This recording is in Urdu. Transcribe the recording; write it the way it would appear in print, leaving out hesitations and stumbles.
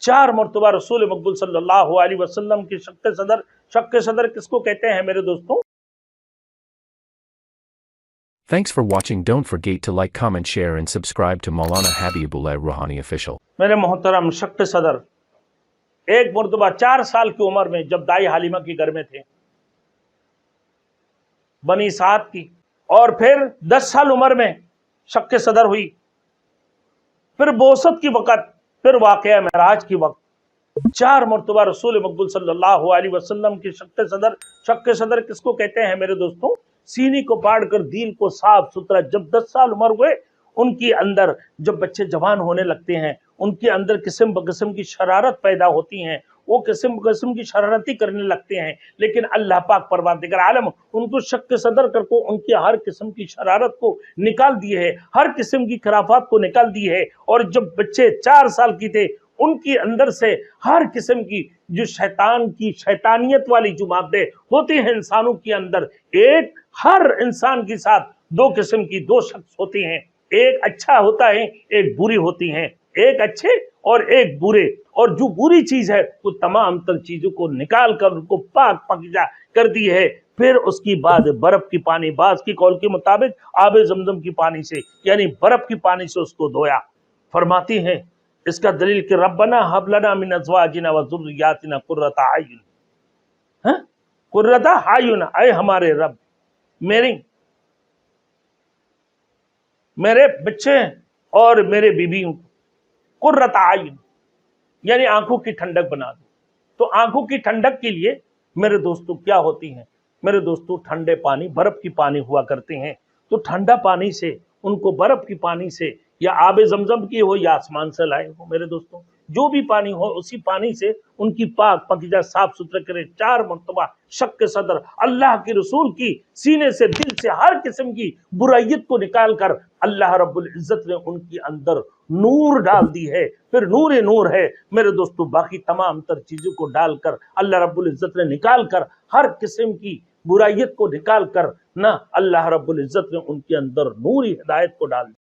4 مرتبہ رسول مقبول صلی اللہ علیہ وسلم کی شق صدر کس کو کہتے ہیں میرے دوستوں؟ Thanks for watching. Don't forget to like, comment, share and subscribe to Maulana Habibullah Rouhani Official. میرے محترم شق صدر ایک مرتبہ 4 سال کی عمر میں جب دائی حلیمہ کی گھر میں تھے بنی سعد کی، اور پھر 10 سال عمر میں شق صدر ہوئی، پھر بعثت کی وقت، پھر واقعہ معراج کی وقت 4 مرتبہ رسول مقبول صلی اللہ علیہ وسلم کی شق صدر کس کو کہتے ہیں میرے دوستوں؟ سینے کو پاڑ کر دل کو صاف ستھرا. جب 10 سال عمر ہوئے ان کی اندر، جب بچے جوان ہونے لگتے ہیں ان کے اندر قسم بقسم کی شرارت پیدا ہوتی ہیں، وہ قسم بقسم کی شرارتی کرنے لگتے ہیں، لیکن اللہ پاک پروردگار عالم ان کو شق صدر کر کو ان کی ہر قسم کی شرارت کو نکال دی ہے، ہر قسم کی خرافات کو نکال دی ہے. اور جب بچے 4 سال کی تھے ان کی اندر سے ہر قسم کی جو شیطان کی شیطانیت والی جو مادے ہوتی ہیں انسانوں کے اندر، ہر انسان کے ساتھ 2 قسم کی 2 شخص ہوتے ہیں، ایک اچھا ہوتا ہے ایک بری ہوتی ہیں، ایک اچھے اور ایک برے. اور جو بری چیز ہے وہ تمام تر چیزوں کو نکال کر ان کو پاک پاکیزہ کر دی ہے. پھر اس کی بعد برف کی پانی، بعض کی قول کے مطابق آب زمزم کی پانی سے یعنی برف کی پانی سے اس کو دھویا. فرماتی ہیں اس کا دلیل کہ ربنا ہب لنا من ازواجنا وذریاتنا قرۃ اعین، قرۃ اعین، اے ہمارے رب میرے بچے اور میرے بیویوں کو قرۃ اعین یعنی آنکھوں کی ٹھنڈک بنا دو. تو آنکھوں کی ٹھنڈک کے لیے میرے دوستو کیا ہوتی ہیں؟ میرے دوستو ٹھنڈے پانی، برف کی پانی ہوا کرتے ہیں. تو ٹھنڈا پانی سے ان کو برف کی پانی سے یا آب زمزم کی ہو یا آسمان سے لائے ہو، میرے دوستوں جو بھی پانی ہو اسی پانی سے ان کی پاک پاکیزہ صاف ستھرا کرے. 4 مرتبہ شق صدر اللہ کے رسول کی سینے سے دل سے ہر قسم کی برائیت کو نکال کر اللہ رب العزت نے ان کی اندر نور ڈال دی ہے. پھر نور ہے میرے دوستو، باقی تمام تر چیزوں کو ڈال کر اللہ رب العزت نے نکال کر ہر قسم کی برائیت کو نکال کر نہ اللہ رب العزت نے ان کے اندر نوری ہدایت کو ڈال دیا.